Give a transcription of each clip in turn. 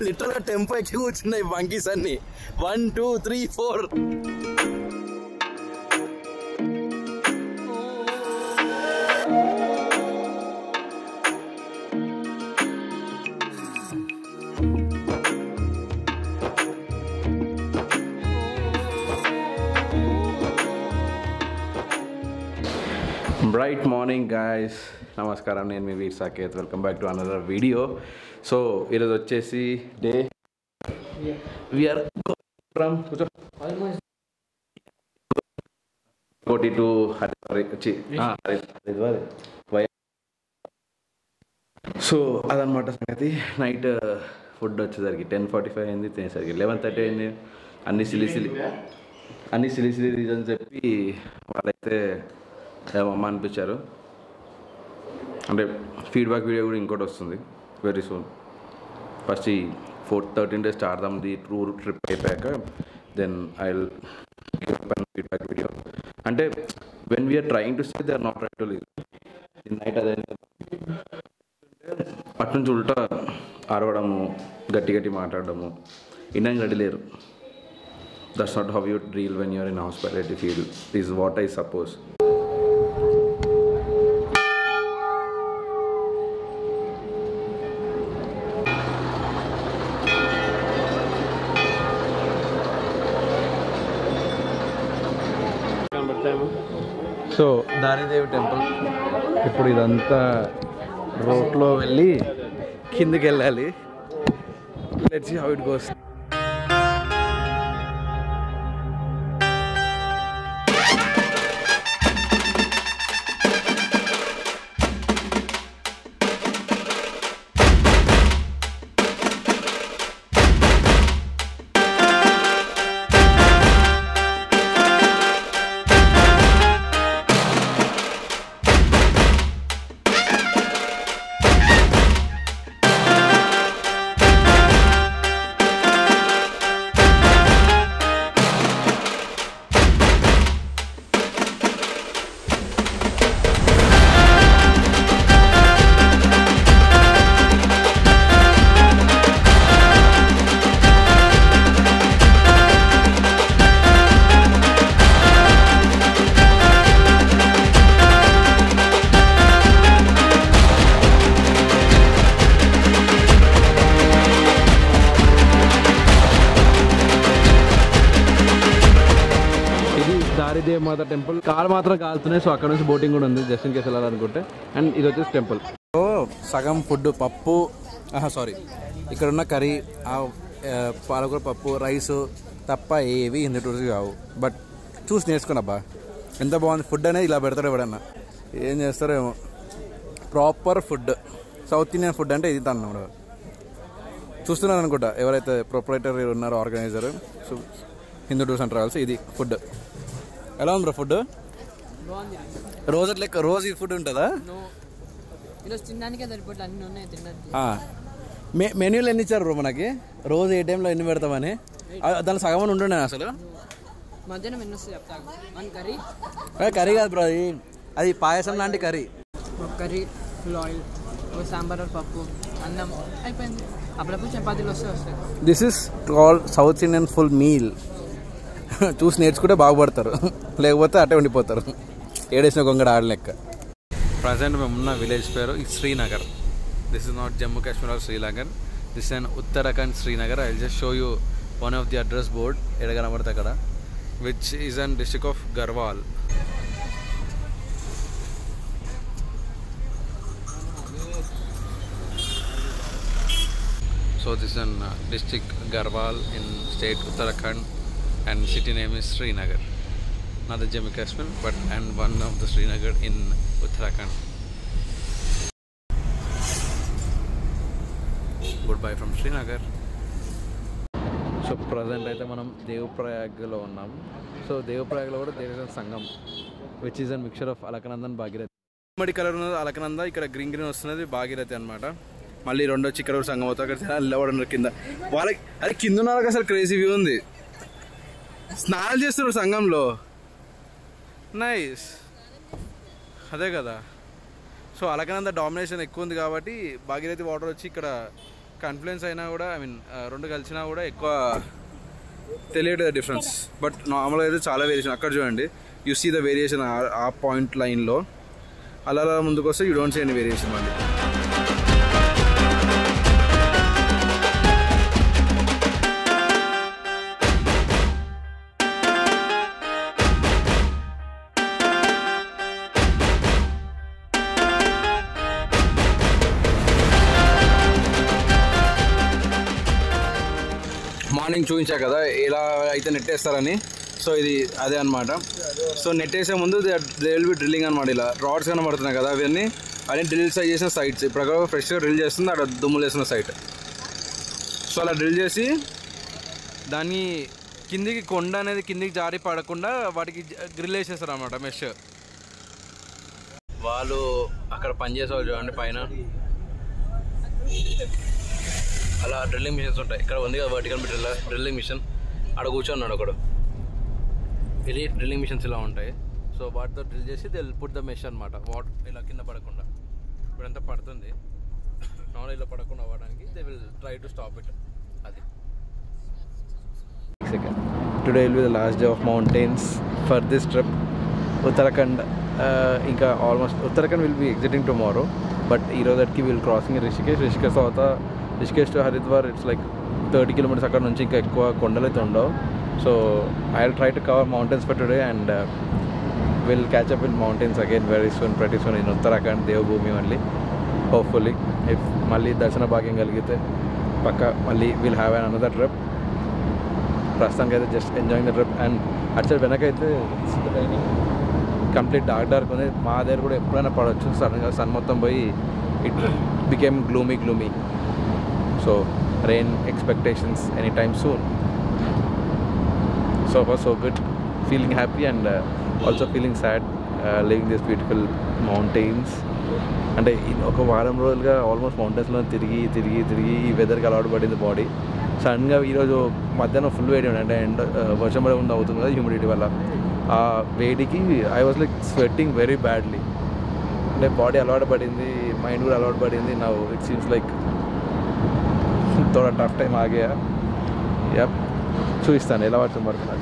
లిటరల్గా టెంపో ఎక్కి కూర్చున్నాయి బంకీస్ అన్ని. 1 2 3 4. బ్రైట్ మార్నింగ్ గాయస్, నమస్కారం. నేను మీ Veer Saketh. Welcome back to another video. So ఈరోజు వచ్చేసి day we're from Koti to Haridwar. So అదనమాట సంగతి. నైట్ ఫుడ్ వచ్చేసరికి 10:45 అయింది, తినేసరికి 11:30 అయింది. అన్ని సిలి రీజన్స్ చెప్పి వాళ్ళైతే ఏమమ్మా అనిపించారు. అంటే ఫీడ్బ్యాక్ వీడియో కూడా ఇంకోటి వస్తుంది వెరీ సూన్. ఫస్ట్ ఈ 13 days ఆడదాం ది టూర్ ట్రిప్ అయిపోయాక then I will feedback video. అంటే when we're trying to stay they are not trying to leave. Night అదే అటు నుంచి ఉల్టా అరవడము, గట్టి మాట్లాడడము, ఇన్నాక రెడీ లేరు. That's not how you deal when you're in hospitality field is what I suppose. So Dharidevi temple. ఇప్పుడు ఇదంతా రోడ్లో వెళ్ళి కిందకి వెళ్ళాలి. Let's see how it goes. Dharidevi Mata temple. కాలు మాత్రం కాలుతున్నాయి, సో అక్కడ నుంచి బోటింగ్ కూడా ఉంది జస్ట్ ఇన్ కేసు వెళ్ళాలనుకుంటే. అండ్ ఇది వచ్చేసి టెంపుల్. సో సగం ఫుడ్ పప్పు, ఇక్కడ ఉన్న కర్రీ, పాలకూర పప్పు, రైస్ తప్ప ఏవి హిందూ టూరిస్ట్ కావు. బట్ చూసి నేర్చుకుని అబ్బా ఎంత బాగుంది ఫుడ్ అనేది. ఇలా పెడతారు ఎవడన్నా, ఏం చేస్తారో ఏమో. Proper food, south Indian food అంటే ఇది అన్నమాట. చూస్తున్నారు అనుకుంటా ఎవరైతే ప్రొపరేటర్ ఉన్నారో, organiser. So Hindu tours and travels. ఇది ఫుడ్ ఎలా ఉంది బ్రో? ఫుడ్ రోజు లెక్క రోజు ఇది ఫుడ్ ఉంటుందా? మెన్యూలు ఎన్ని ఇచ్చారు బ్రో మనకి? రోజు ఏ టైంలో ఎన్ని పెడతామని దాని సగం ఉంటుండే అసలు. కర్రీ కాదు బ్రో, అది పాయసం లాంటి కర్రీ. సాంబార్, పప్పు, అన్నం అయిపోయింది. అప్పుడప్పుడు చపాతీలు వస్తాయి. This is called south Indian full meal. చూసి నేర్చుకుంటే బాగుపడతారు, లేకపోతే అట్టే ఉండిపోతారు ఏడేసిన గొంగడ ఆడలెక్క. ప్రజెంట్ మేము ఉన్న విలేజ్ పేరు Srinagar. This is not Jammu Kashmir or Srinagar, this is an Uttarakhand Srinagar. I will just show you one of the address board ఎక్కడ కనబడితే అక్కడ, which is an district of Garhwal. So this an district Garhwal in state Uttarakhand and city name is Srinagar. Not the Jammu Kashmir, but and one of the Srinagar in Uttarakhand. Goodbye from Srinagar. So present అయితే మనం దేవప్రయాగ్లో ఉన్నాం. So దేవప్రయాగ్లో కూడా there is a Sangam which is a mixture of అలకనందన్ Bhagirathi. మడి colour ఉన్నది అలకనంద, ఇక్కడ green వస్తున్నది భాగీరథి అనమాట. మళ్ళీ రెండో చిక్కడ సంగం అవుతుంది. అక్కడ నిలబడి కింద వాళ్ళకి అది కింద ఉన్న వాళ్ళకి అసలు క్రేజీ వ్యూ ఉంది. స్నానాలు చేస్తున్నారు సంఘంలో. నైస్, అదే కదా. సో అలకనంద డామినేషన్ ఎక్కువ ఉంది కాబట్టి భాగీరథి వాటర్ వచ్చి ఇక్కడ కన్ఫ్లుయెన్స్ అయినా కూడా ఐ మీన్ రెండు కలిసినా కూడా ఎక్కువ తెలియదు డిఫరెన్స్. బట్ నార్మల్గా అయితే చాలా వేరియేషన్. అక్కడ చూడండి, యూ సీ ద వేరియేషన్ ఆ పాయింట్ లైన్లో. అలా ముందుకు వస్తే you don't see any variation మళ్ళీ. మార్నింగ్ చూపించా కదా ఎలా అయితే నెట్టేస్తారని. సో ఇది అదే అనమాట. సో నెట్టేసే ముందు దే విల్ బి డ్రిల్లింగ్ అనమాట. ఇలా రాడ్స్ కనబడుతున్నాయి కదా, అవన్నీ డ్రిల్ చేసిన సైట్స్. ఇప్పుడు ఫ్రెష్గా డ్రిల్ చేస్తుంది, అక్కడ దుమ్ములు వేసిన సైట్. సో అలా డ్రిల్ చేసి దాన్ని కిందికి కొండ అనేది కిందికి జారి పడకుండా వాటికి గ్రిల్ వేసేస్తారు అనమాట, మెష్. వాళ్ళు అక్కడ పనిచేసేవాళ్ళు చూడండి పైన, అలా డ్రిల్లింగ్ మిషన్స్ ఉంటాయి. ఇక్కడ ఉంది కదా వర్టికల్ డ్రిల్లింగ్ మిషన్, అక్కడ కూర్చొన్నాడు ఒకడు. ఇది డ్రిల్లింగ్ మిషన్స్ ఇలా ఉంటాయి. సో వాటితో డ్రిల్ చేసి దే పుట్ ద మెష్ అనమాట, వాటర్ ఇలా కింద పడకుండా. ఇప్పుడంతా పడుతుంది, నార్మల్ ఇలా పడకుండా అవ్వడానికి they will try to stop it. అది today will be the last day of mountains for this trip. Uttarakhand ఇంకా almost Uttarakhand will be exiting tomorrow. But ఈరోజుకి విల్ క్రాసింగ్ రిషికేష్ తర్వాత Rishikesh to Haridwar it's like 30 kilometers. అక్కడ నుంచి ఇంకా ఎక్కువ కొండలు అయితే ఉండవు. So I will try to cover mountains for today and will catch up in mountains again very soon, ప్రతి సూన్ ఇన్ ఉత్తరాఖండ్, దేవభూమి మళ్ళీ హోప్ఫుల్లీ. ఇఫ్ మళ్ళీ దర్శన భాగ్యం కలిగితే పక్క మళ్ళీ will have an another trip. ప్రస్తుతానికి అయితే just enjoying the trip. And అటు సైడ్ వెనకైతే కంప్లీట్ డార్క్ ఉంది. మా దగ్గర కూడా ఎప్పుడైనా పడవచ్చు. సడన్గా సన్ మొత్తం పోయి it became gloomy. So rain expectations anytime soon. So far so good, feeling happy and also feeling sad leaving these beautiful mountains. అంటే ఒక వారం రోజులుగా ఆల్మోస్ట్ మౌంటైన్స్లో తిరిగి ఈ వెదర్కి అలవాటు పడింది బాడీ. సడన్గా ఈరోజు మధ్యాహ్నం ఫుల్ వేడి ఉండే, అంటే ఎండ వర్షం పడే ముందు అవుతుంది కదా హ్యూమిడిటీ వల్ల. ఆ వేడికి I was like sweating very badly. అంటే బాడీ అలవాటు పడింది, మైండ్ కూడా అలవాటు పడింది. నౌ ఇట్ సీమ్స్ లైక్ थोड़ा टफ टाइम आ गया. या చూపిస్తాను ఎలా వర్షం పడుతున్నారు.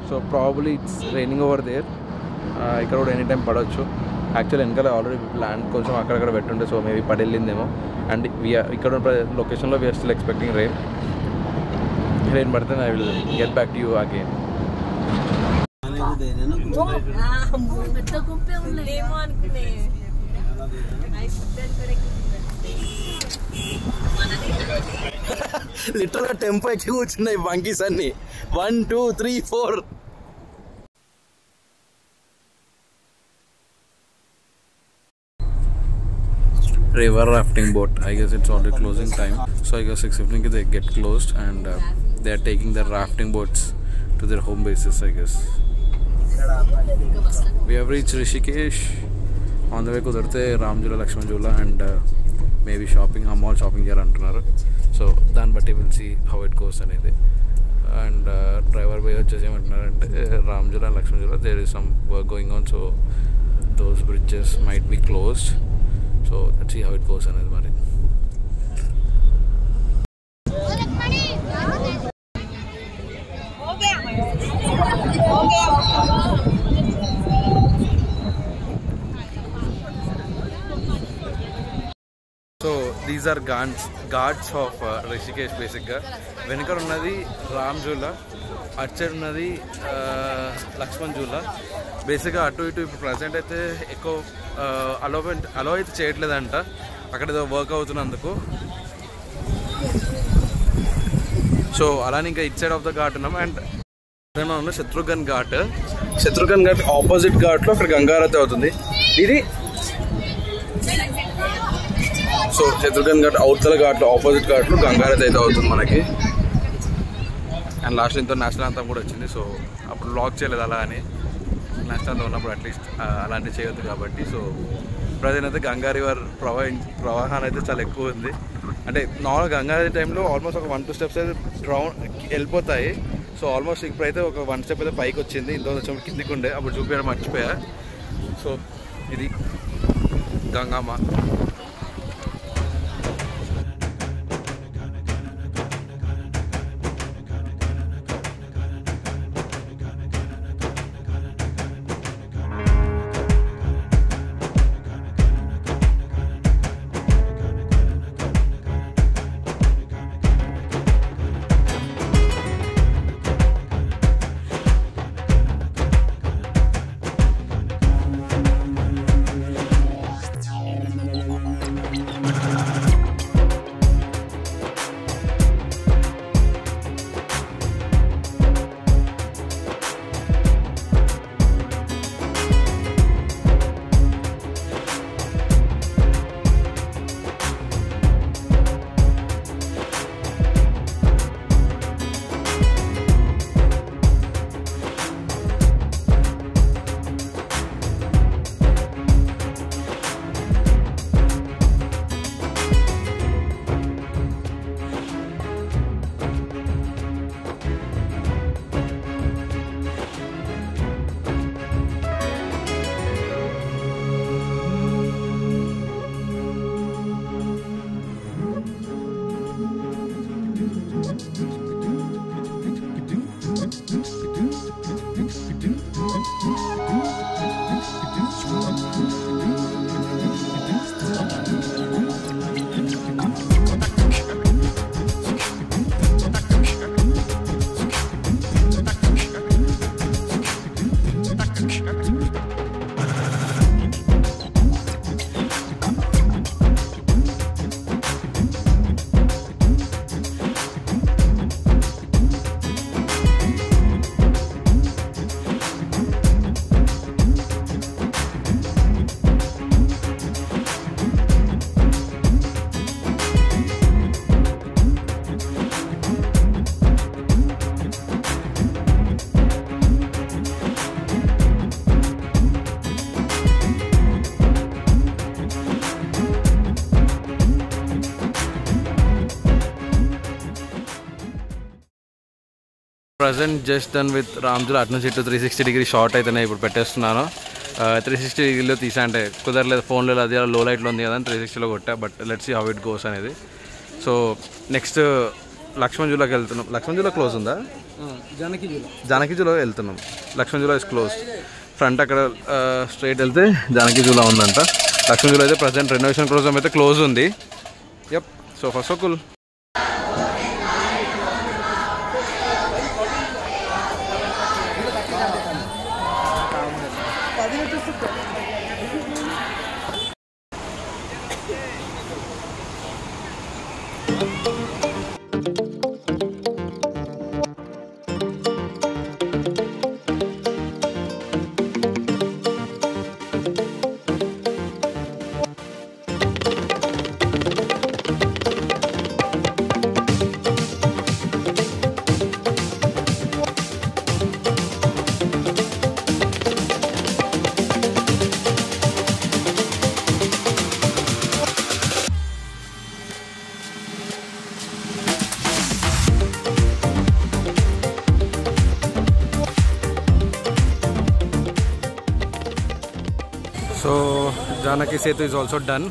So probably it's raining over there. ఇక్కడ కూడా ఎనీ టైం పడవచ్చు. యాక్చువల్లీ వెనకాల ఆల్రెడీ ల్యాండ్ కొంచెం అక్కడక్కడ పెట్టుంటే సో మేబీ పడెళ్ళిందేమో. అండ్ ఇక్కడ ఉన్న లొకేషన్లో వీఆర్ స్టిల్ ఎక్స్పెక్టింగ్ రెయిన్ పడితే I will get back to you again. లిటరల్గా టెంపో ఎక్కి కూర్చున్నాయి బంకీస్ అన్ని. 1 2 3 4. River rafting boat. I guess it's already closing time. So I guess 6:15 they get closed and they are taking their rafting boats to their home bases. I guess we have reached Rishikesh. On the way కుదిరితే Ramjhula, Lakshman Jhula and maybe shopping, mall shopping చేయాలంటున్నారు. So దాన్ని బట్టి will see how it goes అనేది. And driver boy వచ్చేసి ఏమంటున్నారంటే Ramjhula, Lakshman Jhula there is some work going on, so those bridges might be closed. So let's see how it goes అనేది మరి. So these are ghats of Rishikesh. బేసిక్గా వెనుక ఉన్నది రామ్జూలా, అటు సైడ్ ఉన్నది లక్ష్మణ్ జూలా. బేసిక్గా అటు ఇటు ఇప్పుడు ప్రజెంట్ అయితే ఎక్కువ అలో అయితే చేయట్లేదంట, అక్కడ ఏదో వర్క్ అవుతున్నందుకు. సో అలానే ఇంకా it side of the ghat ఉన్నాం. అండ్ ఉన్న శత్రుఘ్న్ ఘాట్ ఆపోజిట్ ఘాట్లో అక్కడ గంగారతి అవుతుంది. ఇది సో శత్రుఘ్న్ ఘాట్ అవతల ఘాట్లో ఆపోజిట్ ఘాట్లో గంగారతి అయితే అవుతుంది మనకి. అండ్ లాస్ట్ ఇంత నేషనల్ అంతం కూడా వచ్చింది. సో అప్పుడు బ్లాక్ చేయలేదు అలా అని, నేషనల్ అంతం ఉన్నప్పుడు అట్లీస్ట్ అలాంటివి చేయొద్దు కాబట్టి. సో ప్రజెంట్ అయితే గంగా రివర్ ప్రవాహం అయితే చాలా ఎక్కువ ఉంది. అంటే నార్మల్ గంగానది టైంలో ఆల్మోస్ట్ ఒక 1-2 steps అయితే వెళ్ళిపోతాయి. సో ఆల్మోస్ట్ ఇప్పుడైతే ఒక 1 step అయితే పైకి వచ్చింది. ఇంత వచ్చి కిందికి ఉండే, అప్పుడు చూపించడం మర్చిపోయా. సో ఇది Gangamma. Present just done with Ramjhula అటు నుంచి ఇటు 360 డిగ్రీ షార్ట్ అయితే నేను ఇప్పుడు పెట్టేస్తున్నాను. 360 డిగ్రీలో తీసా అంటే కుదరలేదు, ఫోన్లో అది లో లైట్లో ఉంది కదా అని 360లో కొట్టా. But let's see how it goes అనేది. సో నెక్స్ట్ లక్ష్మణ్ జూలాకి వెళ్తున్నాం. లక్ష్మణ్ జూలా క్లోజ్ ఉందా? జానకి జూలా వెళ్తున్నాం. Lakshman Jhula is close. Front అక్కడ స్ట్రైట్ వెళ్తే జానకి జూలా ఉందంట. లక్ష్మణ్ జూలా అయితే ప్రజెంట్ రెనోవేషన్ కోసం అయితే క్లోజ్ ఉంది. యప్. సో ఫస్ట్ కుల్. So Janaki Setu is also done.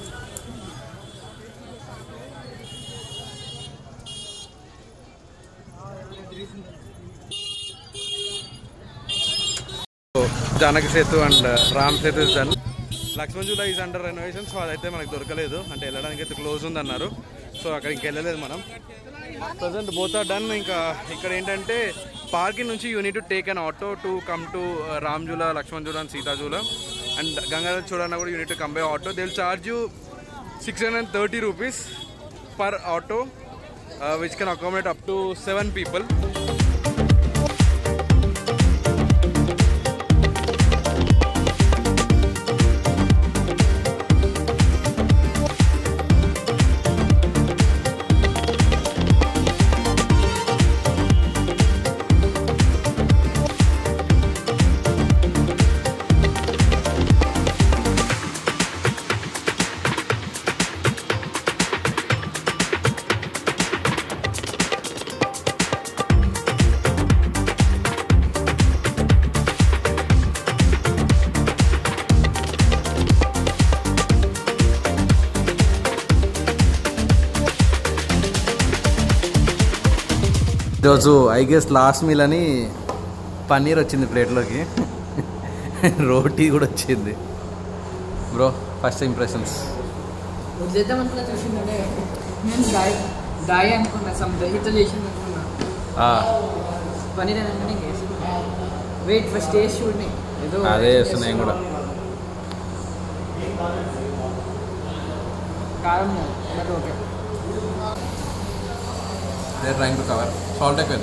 So Janaki Setu and Ram Setu is done. Lakshman Jula is under renovation, so అదైతే మనకు దొరకలేదు, అంటే వెళ్ళడానికి అయితే క్లోజ్ ఉంది అన్నారు. సో అక్కడికి వెళ్ళలేదు మనం. Present both are done. ఇంకా ఇక్కడ ఏంటంటే పార్కింగ్ నుంచి you need to take an auto to come to Ram Jhula, Lakshman Jhula and Sita Jhula. And Gangadhar చూడన్నా కూడా you need to come by auto. They will charge you 630 rupees per auto, which can accommodate up to 7 people. ఈరోజు I guess last meal అని పన్నీర్ వచ్చింది ప్లేట్లోకి, రోటీ కూడా వచ్చింది. Bro first impressions? చేద్దామనుకున్నా చూసిందంటే నేను దాయి అనుకున్నా, సమ్ దహితో చేసింది అనుకున్నా. పన్నీర్ అని వెయిట్ ఫస్ట్ టేస్ట్ చూడండి, ఏదో అదే చేస్తున్నాయి కూడా. కారం okay. They are trying to cover. Salt ఎక్కువ.